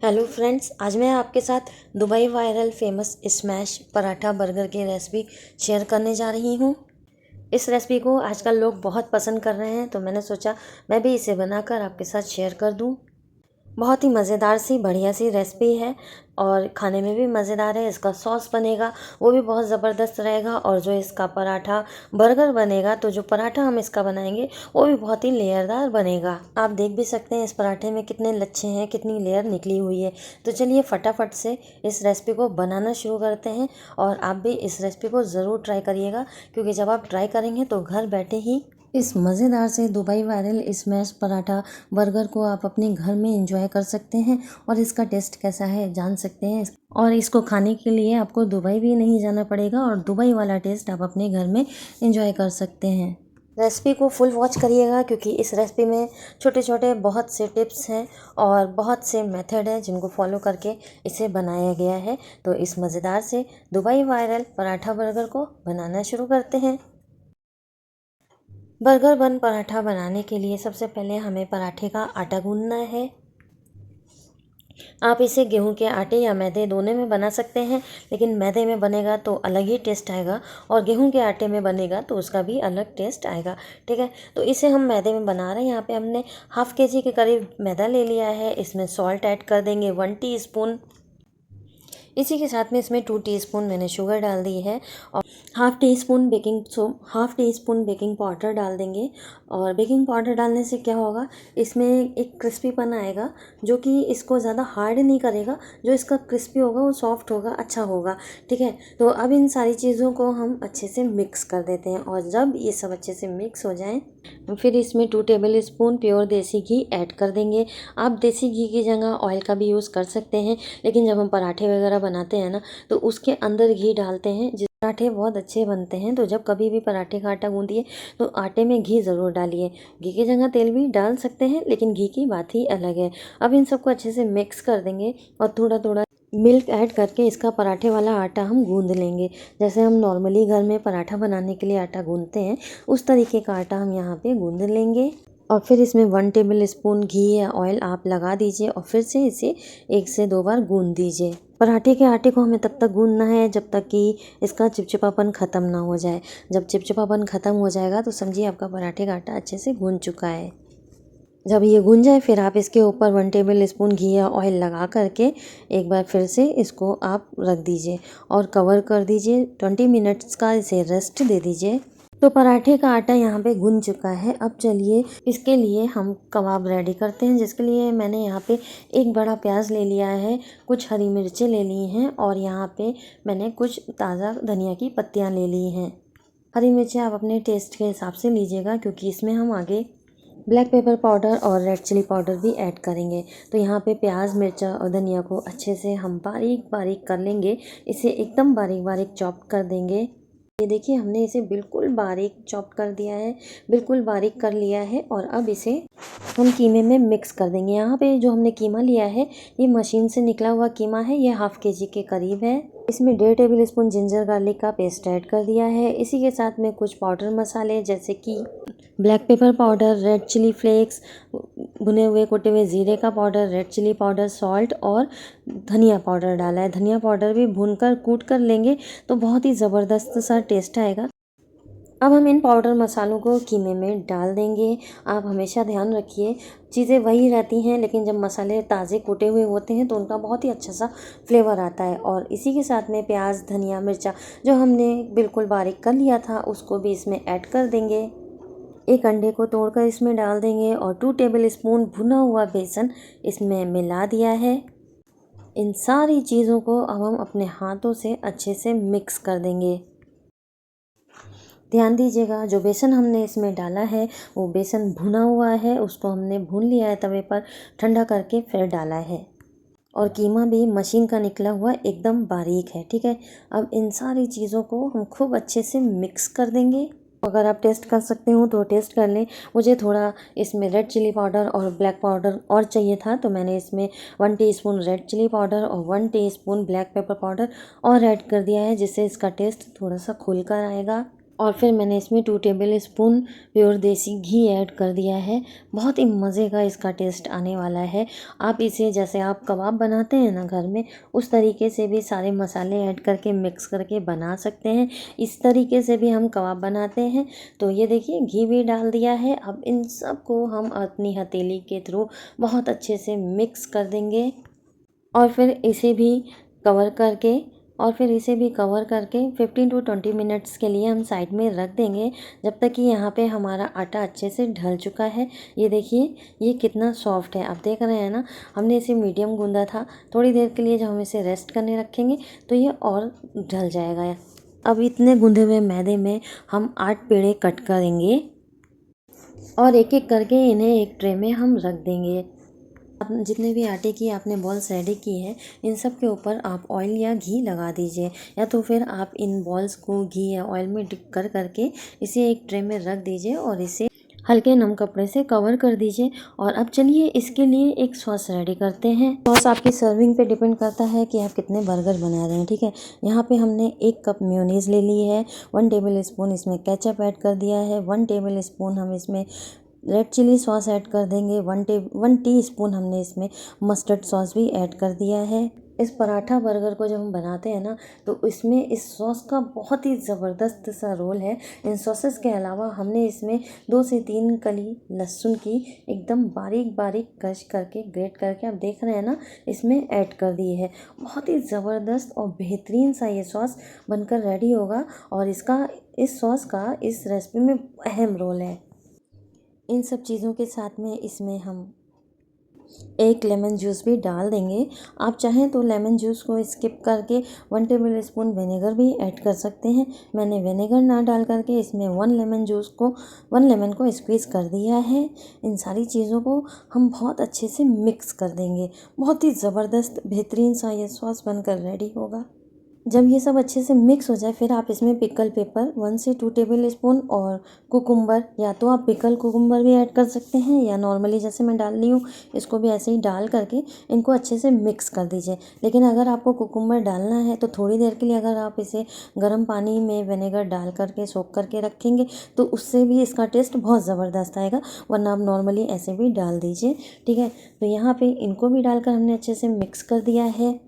Hello friends, आज मैं आपके साथ Dubai viral famous smash paratha burger की रेसिपी शेयर करने जा रही हूँ। इस रेसिपी को आजकल लोग बहुत पसंद कर रहे हैं, तो मैंने सोचा मैं भी इसे बनाकर आपके साथ शेयर कर दूँ। बहुत ही मज़ेदार सी बढ़िया सी रेसिपी है और खाने में भी मज़ेदार है। इसका सॉस बनेगा वो भी बहुत ज़बरदस्त रहेगा, और जो इसका पराठा बर्गर बनेगा, तो जो पराठा हम इसका बनाएंगे वो भी बहुत ही लेयरदार बनेगा। आप देख भी सकते हैं इस पराठे में कितने लच्छे हैं, कितनी लेयर निकली हुई है। तो चलिए फटाफट से इस रेसिपी को बनाना शुरू करते हैं, और आप भी इस रेसिपी को ज़रूर ट्राई करिएगा, क्योंकि जब आप ट्राई करेंगे तो घर बैठे ही इस मज़ेदार से Dubai viral smash paratha burger को आप अपने घर में एंजॉय कर सकते हैं और इसका टेस्ट कैसा है जान सकते हैं। और इसको खाने के लिए आपको दुबई भी नहीं जाना पड़ेगा, और दुबई वाला टेस्ट आप अपने घर में एंजॉय कर सकते हैं। रेसिपी को फुल वॉच करिएगा, क्योंकि इस रेसिपी में छोटे छोटे बहुत से टिप्स हैं और बहुत से मेथड हैं जिनको फॉलो करके इसे बनाया गया है। तो इस मज़ेदार से दुबई वायरल पराठा बर्गर को बनाना शुरू करते हैं। बर्गर बन पराठा बनाने के लिए सबसे पहले हमें पराठे का आटा गूंदना है। आप इसे गेहूं के आटे या मैदे दोनों में बना सकते हैं, लेकिन मैदे में बनेगा तो अलग ही टेस्ट आएगा, और गेहूं के आटे में बनेगा तो उसका भी अलग टेस्ट आएगा। ठीक है, तो इसे हम मैदे में बना रहे हैं। यहाँ पे हमने हाफ केजी के करीब मैदा ले लिया है। इसमें सॉल्ट ऐड कर देंगे 1 टीस्पून। इसी के साथ में इसमें 2 टीस्पून मैंने शुगर डाल दी है, और half tea spoon baking powder डाल देंगे। और बेकिंग पाउडर डालने से क्या होगा, इसमें एक क्रिस्पीपन आएगा जो कि इसको ज़्यादा हार्ड नहीं करेगा। जो इसका क्रिस्पी होगा वो सॉफ्ट होगा, अच्छा होगा। ठीक है, तो अब इन सारी चीज़ों को हम अच्छे से मिक्स कर देते हैं, और जब ये सब अच्छे से मिक्स हो जाए फिर इसमें 2 टेबल स्पून प्योर देसी घी ऐड कर देंगे। आप देसी घी की जगह ऑयल का भी यूज़ कर सकते हैं, लेकिन जब हम पराठे वगैरह बनाते हैं ना, तो उसके अंदर घी डालते हैं। जिस पराठे बहुत अच्छे बनते हैं, तो जब कभी भी पराठे का आटा गूंदिए तो आटे में घी ज़रूर डालिए। घी की जगह तेल भी डाल सकते हैं, लेकिन घी की बात ही अलग है। अब इन सबको अच्छे से मिक्स कर देंगे, और थोड़ा थोड़ा मिल्क ऐड करके इसका पराठे वाला आटा हम गूंद लेंगे। जैसे हम नॉर्मली घर में पराठा बनाने के लिए आटा गूंदते हैं, उस तरीके का आटा हम यहाँ पे गूंद लेंगे। और फिर इसमें 1 टेबल स्पून घी या ऑयल आप लगा दीजिए, और फिर से इसे 1 से 2 बार गूंद दीजिए। पराठे के आटे को हमें तब तक गूंदना है जब तक कि इसका चिपचिपापन ख़त्म ना हो जाए। जब चिपचिपापन ख़त्म हो जाएगा तो समझिए आपका पराठे का आटा अच्छे से गूंद चुका है। जब ये गूंज जाए फिर आप इसके ऊपर 1 टेबल स्पून घी या ऑयल लगा करके एक बार फिर से इसको आप रख दीजिए और कवर कर दीजिए। 20 मिनट्स का इसे रेस्ट दे दीजिए। तो पराठे का आटा यहाँ पे गूंज चुका है। अब चलिए इसके लिए हम कबाब रेडी करते हैं, जिसके लिए मैंने यहाँ पे एक बड़ा प्याज ले लिया है, कुछ हरी मिर्चें ले ली हैं, और यहाँ पे मैंने कुछ ताज़ा धनिया की पत्तियाँ ले ली हैं। हरी मिर्चें आप अपने टेस्ट के हिसाब से लीजिएगा, क्योंकि इसमें हम आगे ब्लैक पेपर पाउडर और रेड चिली पाउडर भी ऐड करेंगे। तो यहाँ पे प्याज, मिर्चा और धनिया को अच्छे से हम बारीक बारीक कर लेंगे। इसे एकदम बारीक बारीक चॉप कर देंगे। ये देखिए हमने इसे बिल्कुल बारीक चॉप कर दिया है, बिल्कुल बारीक कर लिया है। और अब इसे हम कीमे में मिक्स कर देंगे। यहाँ पे जो हमने कीमा लिया है, ये मशीन से निकला हुआ कीमा है। ये हाफ केजी के करीब है। इसमें 1.5 टेबल स्पून जिंजर गार्लिक का पेस्ट ऐड कर दिया है। इसी के साथ में कुछ पाउडर मसाले जैसे कि black pepper powder, red chilli flakes, भुने हुए कुटे हुए ज़ीरे का powder, red chilli powder, salt और धनिया पाउडर डाला है। धनिया पाउडर भी भूनकर कूट कर लेंगे तो बहुत ही ज़बरदस्त सा टेस्ट आएगा। अब हम इन पाउडर मसालों को कीमे में डाल देंगे। आप हमेशा ध्यान रखिए, चीज़ें वही रहती हैं, लेकिन जब मसाले ताज़े कूटे हुए होते हैं तो उनका बहुत ही अच्छा सा फ्लेवर आता है। और इसी के साथ में प्याज, धनिया, मिर्चा जो हमने बिल्कुल बारीक कर लिया था, उसको भी इसमें ऐड कर देंगे। एक अंडे को तोड़कर इसमें डाल देंगे, और 2 टेबल स्पून भुना हुआ बेसन इसमें मिला दिया है। इन सारी चीज़ों को अब हम अपने हाथों से अच्छे से मिक्स कर देंगे। ध्यान दीजिएगा, जो बेसन हमने इसमें डाला है वो बेसन भुना हुआ है। उसको हमने भून लिया है तवे पर, ठंडा करके फिर डाला है। और कीमा भी मशीन का निकला हुआ एकदम बारीक है। ठीक है, अब इन सारी चीज़ों को हम खूब अच्छे से मिक्स कर देंगे। अगर आप टेस्ट कर सकते हो तो टेस्ट कर लें। मुझे थोड़ा इसमें रेड चिली पाउडर और ब्लैक पाउडर और चाहिए था, तो मैंने इसमें 1 टीस्पून रेड चिली पाउडर और 1 टीस्पून ब्लैक पेपर पाउडर और ऐड कर दिया है, जिससे इसका टेस्ट थोड़ा सा खुल कर आएगा। और फिर मैंने इसमें 2 टेबल स्पून प्योर देसी घी ऐड कर दिया है। बहुत ही मज़े का इसका टेस्ट आने वाला है। आप इसे जैसे आप कबाब बनाते हैं ना घर में, उस तरीके से भी सारे मसाले ऐड करके मिक्स करके बना सकते हैं। इस तरीके से भी हम कबाब बनाते हैं। तो ये देखिए घी भी डाल दिया है। अब इन सब को हम अपनी हथेली के थ्रू बहुत अच्छे से मिक्स कर देंगे और फिर इसे भी कवर करके 15 टू 20 मिनट्स के लिए हम साइड में रख देंगे, जब तक कि यहाँ पे हमारा आटा अच्छे से ढल चुका है। ये देखिए ये कितना सॉफ्ट है, आप देख रहे हैं ना। हमने इसे मीडियम गूंदा था। थोड़ी देर के लिए जब हम इसे रेस्ट करने रखेंगे तो ये और ढल जाएगा। अब इतने गूंदे हुए मैदे में हम 8 पेड़े कट करेंगे और एक एक करके इन्हें एक ट्रे में हम रख देंगे। जितने भी आटे की आपने बॉल्स रेडी की है, इन सब के ऊपर आप ऑयल या घी लगा दीजिए, या तो फिर आप इन बॉल्स को घी या ऑयल में डिप कर करके इसे एक ट्रे में रख दीजिए और इसे हल्के नम कपड़े से कवर कर दीजिए। और अब चलिए इसके लिए एक सॉस रेडी करते हैं। सॉस आपकी सर्विंग पे डिपेंड करता है कि आप कितने बर्गर बना रहे हैं, ठीक है। यहाँ पे हमने 1 कप मेयोनीज़ ले ली है, 1 टेबल स्पून इसमें केचप ऐड कर दिया है, 1 टेबल स्पून हम इसमें रेड चिली सॉस ऐड कर देंगे, 1 टीस्पून हमने इसमें मस्टर्ड सॉस भी ऐड कर दिया है। इस पराठा बर्गर को जब हम बनाते हैं ना, तो इसमें इस सॉस का बहुत ही ज़बरदस्त सा रोल है। इन सॉसेस के अलावा हमने इसमें 2 से 3 कली लहसुन की एकदम बारीक बारीक क्रश करके, ग्रेट करके, आप देख रहे हैं ना, इसमें ऐड कर दी है। बहुत ही ज़बरदस्त और बेहतरीन सा ये सॉस बनकर रेडी होगा और इस सॉस का इस रेसिपी में अहम रोल है। इन सब चीज़ों के साथ में इसमें हम 1 लेमन जूस भी डाल देंगे। आप चाहें तो लेमन जूस को स्किप करके 1 टेबल स्पून विनेगर भी ऐड कर सकते हैं। मैंने विनेगर ना डाल करके इसमें 1 लेमन को स्क्वीज़ कर दिया है। इन सारी चीज़ों को हम बहुत अच्छे से मिक्स कर देंगे। बहुत ही ज़बरदस्त बेहतरीन सा ये सॉस बनकर रेडी होगा। जब ये सब अच्छे से मिक्स हो जाए, फिर आप इसमें पिकल पेपर 1 से 2 टेबल स्पून और कुकुम्बर, या तो आप पिकल कुकुम्बर भी ऐड कर सकते हैं या नॉर्मली जैसे मैं डाल रही हूँ इसको भी ऐसे ही डाल करके इनको अच्छे से मिक्स कर दीजिए। लेकिन अगर आपको कुकुम्बर डालना है तो थोड़ी देर के लिए अगर आप इसे गर्म पानी में विनेगर डाल करके सोक करके रखेंगे तो उससे भी इसका टेस्ट बहुत ज़बरदस्त आएगा, वरना आप नॉर्मली ऐसे भी डाल दीजिए, ठीक है। तो यहाँ पर इनको भी डालकर हमने अच्छे से मिक्स कर दिया है।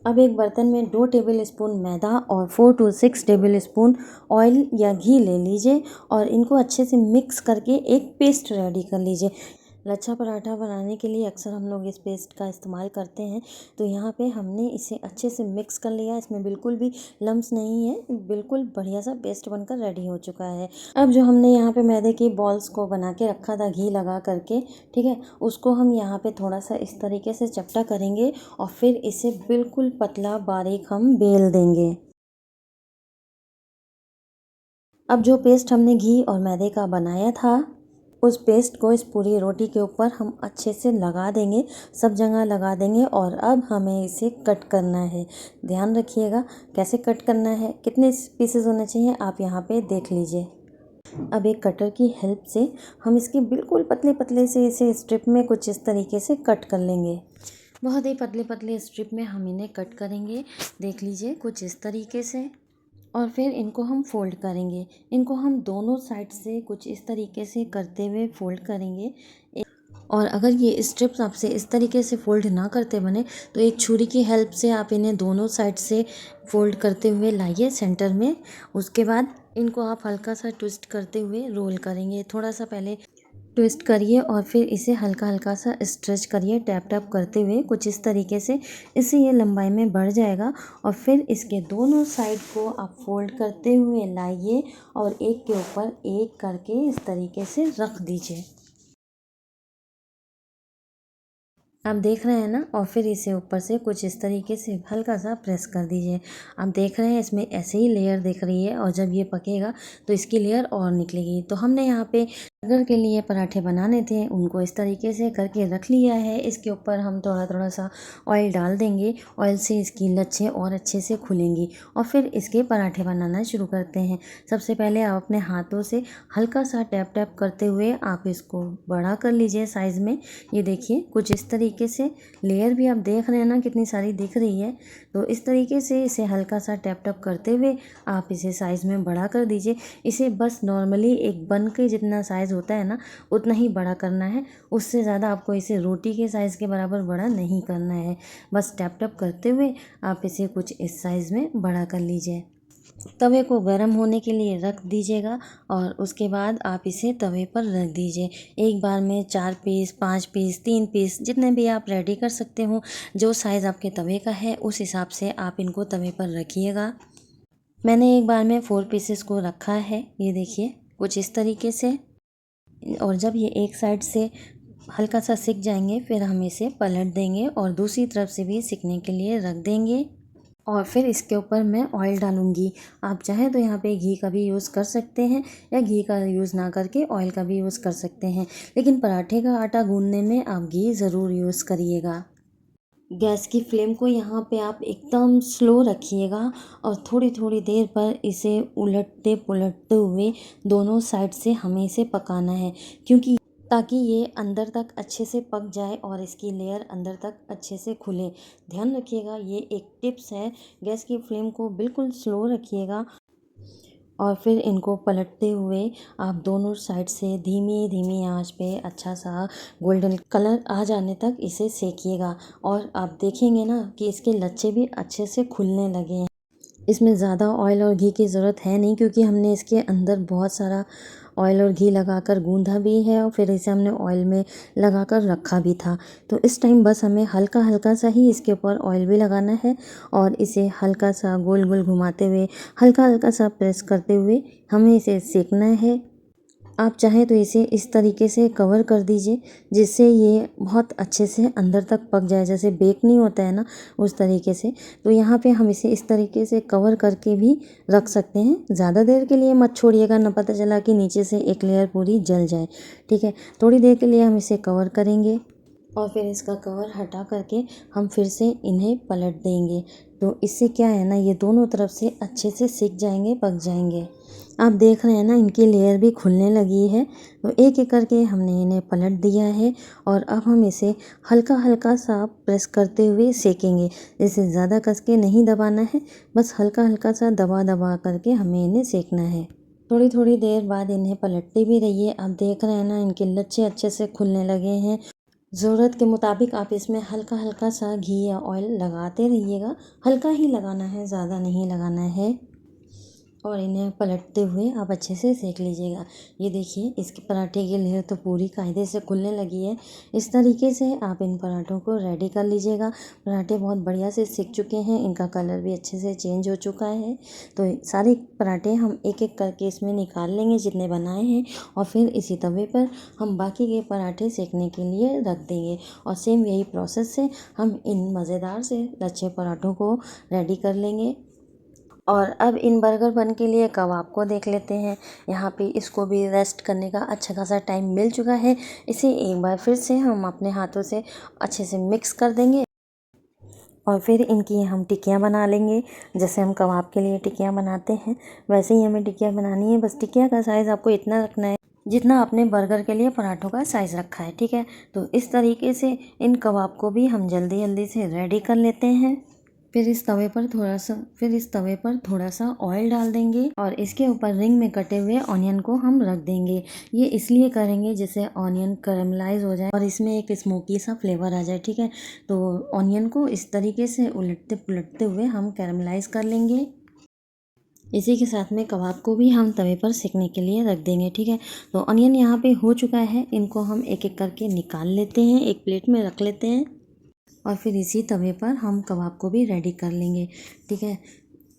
अब एक बर्तन में 2 टेबल स्पून मैदा और 4 to 6 टेबल स्पून ऑयल या घी ले लीजिए और इनको अच्छे से मिक्स करके एक पेस्ट रेडी कर लीजिए। लच्छा पराठा बनाने के लिए अक्सर हम लोग इस पेस्ट का इस्तेमाल करते हैं। तो यहाँ पे हमने इसे अच्छे से मिक्स कर लिया, इसमें बिल्कुल भी लम्स नहीं है, बिल्कुल बढ़िया सा पेस्ट बनकर रेडी हो चुका है। अब जो हमने यहाँ पे मैदे की बॉल्स को बना के रखा था घी लगा करके, ठीक है, उसको हम यहाँ पे थोड़ा सा इस तरीके से चपटा करेंगे और फिर इसे बिल्कुल पतला बारीक हम बेल देंगे। अब जो पेस्ट हमने घी और मैदे का बनाया था, उस पेस्ट को इस पूरी रोटी के ऊपर हम अच्छे से लगा देंगे, सब जगह लगा देंगे। और अब हमें इसे कट करना है। ध्यान रखिएगा कैसे कट करना है, कितने पीसेस होने चाहिए आप यहाँ पे देख लीजिए। अब एक कटर की हेल्प से हम इसकी बिल्कुल पतले पतले से इसे स्ट्रिप में कुछ इस तरीके से कट कर लेंगे। बहुत ही पतले पतले स्ट्रिप में हम इन्हें कट करेंगे, देख लीजिए कुछ इस तरीके से। और फिर इनको हम फोल्ड करेंगे। इनको हम दोनों साइड से कुछ इस तरीके से करते हुए फोल्ड करेंगे। और अगर ये स्ट्रिप्स आपसे इस तरीके से फोल्ड ना करते बने तो एक छुरी की हेल्प से आप इन्हें दोनों साइड से फोल्ड करते हुए लाइए सेंटर में। उसके बाद इनको आप हल्का सा ट्विस्ट करते हुए रोल करेंगे। थोड़ा सा पहले ट्विस्ट करिए और फिर इसे हल्का हल्का सा स्ट्रेच करिए टैप टैप करते हुए कुछ इस तरीके से। इससे ये लंबाई में बढ़ जाएगा। और फिर इसके दोनों साइड को आप फोल्ड करते हुए लाइए और एक के ऊपर एक करके इस तरीके से रख दीजिए। आप देख रहे हैं ना। और फिर इसे ऊपर से कुछ इस तरीके से हल्का सा प्रेस कर दीजिए। आप देख रहे हैं इसमें ऐसे ही लेयर दिख रही है और जब ये पकेगा तो इसकी लेयर और निकलेगी। तो हमने यहाँ पे बर्गर के लिए पराठे बनाने थे, उनको इस तरीके से करके रख लिया है। इसके ऊपर हम थोड़ा थोड़ा सा ऑयल डाल देंगे। ऑयल से इसकी लच्छे और अच्छे से खुलेंगी और फिर इसके पराठे बनाना शुरू करते हैं। सबसे पहले आप अपने हाथों से हल्का सा टैप टैप करते हुए आप इसको बड़ा कर लीजिए साइज़ में। ये देखिए कुछ इस तरीके तरीके से लेयर भी आप देख रहे हैं ना कितनी सारी दिख रही है। तो इस तरीके से इसे हल्का सा टैप टैप करते हुए आप इसे साइज़ में बड़ा कर दीजिए। इसे बस नॉर्मली एक बन के जितना साइज़ होता है ना उतना ही बड़ा करना है, उससे ज़्यादा आपको इसे रोटी के साइज़ के बराबर बड़ा नहीं करना है। बस टैप टैप करते हुए आप इसे कुछ इस साइज़ में बड़ा कर लीजिए। तवे को गर्म होने के लिए रख दीजिएगा और उसके बाद आप इसे तवे पर रख दीजिए। एक बार में 4 पीस, 5 पीस, 3 पीस जितने भी आप रेडी कर सकते हो, जो साइज़ आपके तवे का है उस हिसाब से आप इनको तवे पर रखिएगा। मैंने एक बार में 4 पीसेस को रखा है, ये देखिए कुछ इस तरीके से। और जब ये एक साइड से हल्का सा सिक जाएंगे फिर हम इसे पलट देंगे और दूसरी तरफ से भी सिकने के लिए रख देंगे। और फिर इसके ऊपर मैं ऑयल डालूँगी। आप चाहें तो यहाँ पे घी का भी यूज़ कर सकते हैं या घी का यूज़ ना करके ऑयल का भी यूज़ कर सकते हैं, लेकिन पराठे का आटा गूँथने में आप घी ज़रूर यूज़ करिएगा। गैस की फ्लेम को यहाँ पे आप एकदम स्लो रखिएगा और थोड़ी थोड़ी देर पर इसे उलटते पुलटते हुए दोनों साइड से हमें इसे पकाना है, क्योंकि ताकि ये अंदर तक अच्छे से पक जाए और इसकी लेयर अंदर तक अच्छे से खुले। ध्यान रखिएगा, ये एक टिप्स है। गैस की फ्लेम को बिल्कुल स्लो रखिएगा और फिर इनको पलटते हुए आप दोनों साइड से धीमी धीमी आंच पे अच्छा सा गोल्डन कलर आ जाने तक इसे सेकिएगा। और आप देखेंगे ना कि इसके लच्छे भी अच्छे से खुलने लगे हैं। इसमें ज़्यादा ऑयल और घी की ज़रूरत है नहीं, क्योंकि हमने इसके अंदर बहुत सारा ऑयल और घी लगाकर गूंधा भी है और फिर इसे हमने ऑयल में लगाकर रखा भी था। तो इस टाइम बस हमें हल्का हल्का सा ही इसके ऊपर ऑयल भी लगाना है और इसे हल्का सा गोल गोल घुमाते हुए हल्का हल्का सा प्रेस करते हुए हमें इसे सेकना है। आप चाहें तो इसे इस तरीके से कवर कर दीजिए जिससे ये बहुत अच्छे से अंदर तक पक जाए, जैसे बेक नहीं होता है ना उस तरीके से। तो यहाँ पे हम इसे इस तरीके से कवर करके भी रख सकते हैं। ज़्यादा देर के लिए मत छोड़िएगा, ना पता चला कि नीचे से एक लेयर पूरी जल जाए। ठीक है, थोड़ी देर के लिए हम इसे कवर करेंगे और फिर इसका कवर हटा करके हम फिर से इन्हें पलट देंगे। तो इससे क्या है ना, ये दोनों तरफ से अच्छे से सिक जाएंगे, पक जाएंगे। आप देख रहे हैं ना इनकी लेयर भी खुलने लगी है। तो एक एक करके हमने इन्हें पलट दिया है और अब हम इसे हल्का हल्का सा प्रेस करते हुए सेकेंगे। इसे ज़्यादा कस के नहीं दबाना है, बस हल्का हल्का सा दबा दबा करके हमें इन्हें सेकना है। थोड़ी थोड़ी देर बाद इन्हें पलटते भी रहिए। आप देख रहे हैं ना इनके लच्छे अच्छे से खुलने लगे हैं। ज़रूरत के मुताबिक आप इसमें हल्का हल्का सा घी या ऑयल लगाते रहिएगा। हल्का ही लगाना है, ज़्यादा नहीं लगाना है। और इन्हें पलटते हुए आप अच्छे से सेक लीजिएगा। ये देखिए इसके पराठे की लेयर तो पूरी कायदे से खुलने लगी है। इस तरीके से आप इन पराठों को रेडी कर लीजिएगा। पराठे बहुत बढ़िया से सिक चुके हैं, इनका कलर भी अच्छे से चेंज हो चुका है। तो सारे पराठे हम एक एक करके इसमें निकाल लेंगे जितने बनाए हैं, और फिर इसी तवे पर हम बाकी के पराठे सेकने के लिए रख देंगे। और सेम यही प्रोसेस से हम इन मज़ेदार से लच्छे पराठों को रेडी कर लेंगे। और अब इन बर्गर बन के लिए कबाब को देख लेते हैं। यहाँ पे इसको भी रेस्ट करने का अच्छा खासा टाइम मिल चुका है। इसे एक बार फिर से हम अपने हाथों से अच्छे से मिक्स कर देंगे और फिर इनकी हम टिक्कियाँ बना लेंगे। जैसे हम कबाब के लिए टिक्कियाँ बनाते हैं वैसे ही हमें टिक्कियाँ बनानी है। बस टिक्किया का साइज़ आपको इतना रखना है जितना आपने बर्गर के लिए पराठों का साइज़ रखा है। ठीक है, तो इस तरीके से इन कबाब को भी हम जल्दी जल्दी से रेडी कर लेते हैं। फिर इस तवे पर थोड़ा सा ऑयल डाल देंगे और इसके ऊपर रिंग में कटे हुए ऑनियन को हम रख देंगे। ये इसलिए करेंगे जिससे ऑनियन कैरमलाइज हो जाए और इसमें एक स्मोकी सा फ्लेवर आ जाए। ठीक है, तो ऑनियन को इस तरीके से उलटते पुलटते हुए हम कैरमलाइज कर लेंगे। इसी के साथ में कबाब को भी हम तवे पर सेकने के लिए रख देंगे। ठीक है, तो ऑनियन यहाँ पे हो चुका है, इनको हम एक एक करके निकाल लेते हैं, एक प्लेट में रख लेते हैं और फिर इसी तवे पर हम कबाब को भी रेडी कर लेंगे। ठीक है,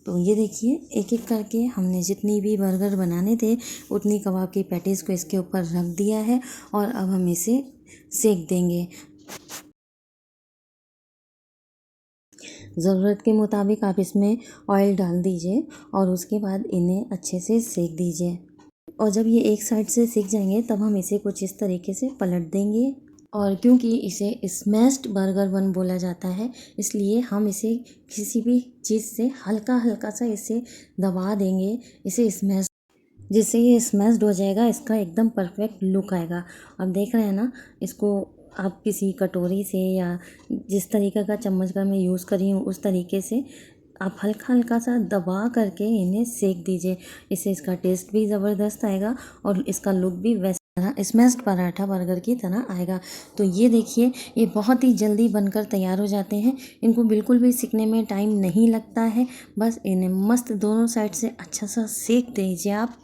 तो ये देखिए एक एक करके हमने जितनी भी बर्गर बनाने थे उतनी कबाब की पैटीज़ को इसके ऊपर रख दिया है और अब हम इसे सेक देंगे। ज़रूरत के मुताबिक आप इसमें ऑयल डाल दीजिए और उसके बाद इन्हें अच्छे से सेक दीजिए। और जब ये एक साइड से सिक जाएंगे तब हम इसे कुछ इस तरीके से पलट देंगे। और क्योंकि इसे स्मैश्ड बर्गर बन बोला जाता है इसलिए हम इसे किसी भी चीज़ से हल्का हल्का सा इसे दबा देंगे, इसे स्मैश, जिससे ये स्मैश्ड हो जाएगा, इसका एकदम परफेक्ट लुक आएगा। अब देख रहे हैं ना, इसको आप किसी कटोरी से या जिस तरीके का चम्मच का मैं यूज़ कर रही हूँ उस तरीके से आप हल्का हल्का सा दबा करके इन्हें सेक दीजिए। इससे इसका टेस्ट भी ज़बरदस्त आएगा और इसका लुक भी वैसा स्मैश्ड पराठा बर्गर की तरह आएगा। तो ये देखिए, ये बहुत ही जल्दी बनकर तैयार हो जाते हैं। इनको बिल्कुल भी सिकने में टाइम नहीं लगता है। बस इन्हें मस्त दोनों साइड से अच्छा सा सेक दीजिए आप,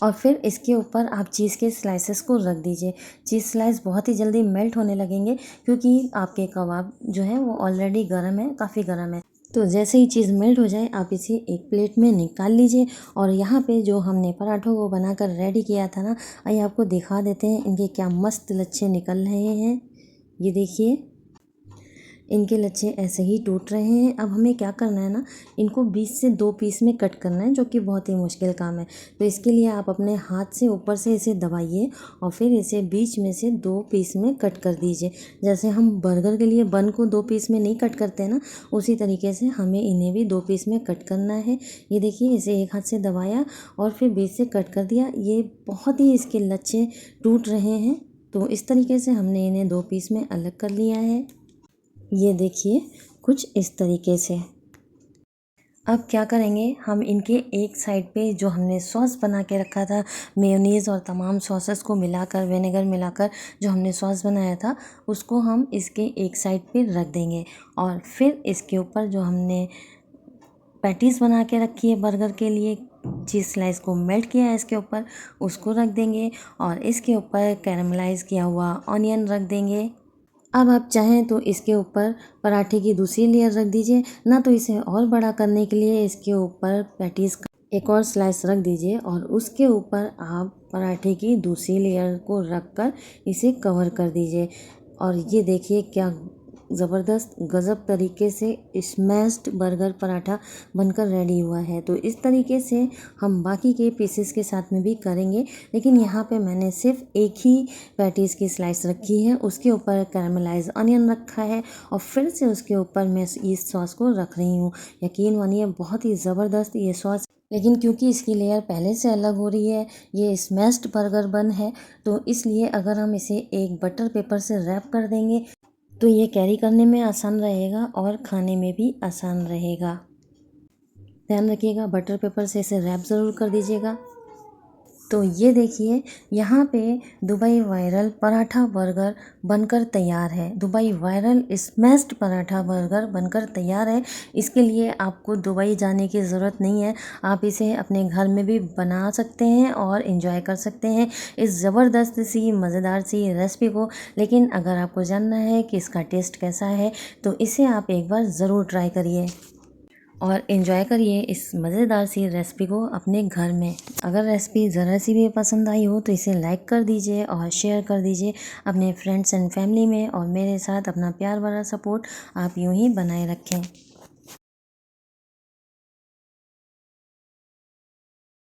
और फिर इसके ऊपर आप चीज़ के स्लाइसेस को रख दीजिए। चीज़ स्लाइस बहुत ही जल्दी मेल्ट होने लगेंगे क्योंकि आपके कबाब जो है वो ऑलरेडी गर्म है, काफ़ी गर्म है। तो जैसे ही चीज़ मेल्ट हो जाए आप इसे एक प्लेट में निकाल लीजिए। और यहाँ पे जो हमने पराठों को बनाकर रेडी किया था ना, आइए आपको दिखा देते हैं इनके क्या मस्त लच्छे निकल रहे हैं। ये देखिए, इनके लच्छे ऐसे ही टूट रहे हैं। अब हमें क्या करना है ना, इनको 20 से 2 पीस में कट करना है, जो कि बहुत ही मुश्किल काम है। तो इसके लिए आप अपने हाथ से ऊपर से इसे दबाइए और फिर इसे बीच में से 2 पीस में कट कर दीजिए। जैसे हम बर्गर के लिए बन को 2 पीस में नहीं कट करते ना, उसी तरीके से हमें इन्हें भी 2 पीस में कट करना है। ये देखिए, इसे एक हाथ से दबाया और फिर बीच से कट कर दिया। ये बहुत ही इसके लच्छे टूट रहे हैं। तो इस तरीके से हमने इन्हें 2 पीस में अलग कर लिया है। ये देखिए, कुछ इस तरीके से। अब क्या करेंगे, हम इनके एक साइड पे जो हमने सॉस बना के रखा था, मेयोनीज़ और तमाम सॉसेस को मिलाकर, विनेगर मिलाकर जो हमने सॉस बनाया था, उसको हम इसके एक साइड पे रख देंगे। और फिर इसके ऊपर जो हमने पैटीज़ बना के रखी है बर्गर के लिए, चीज़ स्लाइस को मेल्ट किया है इसके ऊपर, उसको रख देंगे। और इसके ऊपर कैरमलाइज़ किया हुआ ऑनियन रख देंगे। अब आप चाहें तो इसके ऊपर पराठे की दूसरी लेयर रख दीजिए, ना तो इसे और बड़ा करने के लिए इसके ऊपर पैटीज़ का एक और स्लाइस रख दीजिए और उसके ऊपर आप पराठे की दूसरी लेयर को रख कर इसे कवर कर दीजिए। और ये देखिए क्या ज़बरदस्त गज़ब तरीके से स्मैश्ड बर्गर पराठा बनकर रेडी हुआ है। तो इस तरीके से हम बाकी के पीसेस के साथ में भी करेंगे, लेकिन यहाँ पे मैंने सिर्फ एक ही पैटीज़ की स्लाइस रखी है, उसके ऊपर कैरमलाइज अनियन रखा है और फिर से उसके ऊपर मैं इस सॉस को रख रही हूँ। यकीन मानिए, बहुत ही ज़बरदस्त ये सॉस, लेकिन क्योंकि इसकी लेयर पहले से अलग हो रही है, ये स्मैश्ड बर्गर बन है, तो इसलिए अगर हम इसे एक बटर पेपर से रैप कर देंगे तो ये कैरी करने में आसान रहेगा और खाने में भी आसान रहेगा। ध्यान रखिएगा, बटर पेपर से इसे रैप ज़रूर कर दीजिएगा। तो ये देखिए, यहाँ पे दुबई वायरल पराठा बर्गर बनकर तैयार है। Dubai viral smashed paratha burger बनकर तैयार है। इसके लिए आपको दुबई जाने की ज़रूरत नहीं है, आप इसे अपने घर में भी बना सकते हैं और इन्जॉय कर सकते हैं इस ज़बरदस्त सी मज़ेदार सी रेसिपी को। लेकिन अगर आपको जानना है कि इसका टेस्ट कैसा है, तो इसे आप एक बार ज़रूर ट्राई करिए और इन्जॉय करिए इस मज़ेदार सी रेसिपी को अपने घर में। अगर रेसिपी ज़रा सी भी पसंद आई हो तो इसे लाइक कर दीजिए और शेयर कर दीजिए अपने फ्रेंड्स एंड फैमिली में, और मेरे साथ अपना प्यार भरा सपोर्ट आप यूं ही बनाए रखें।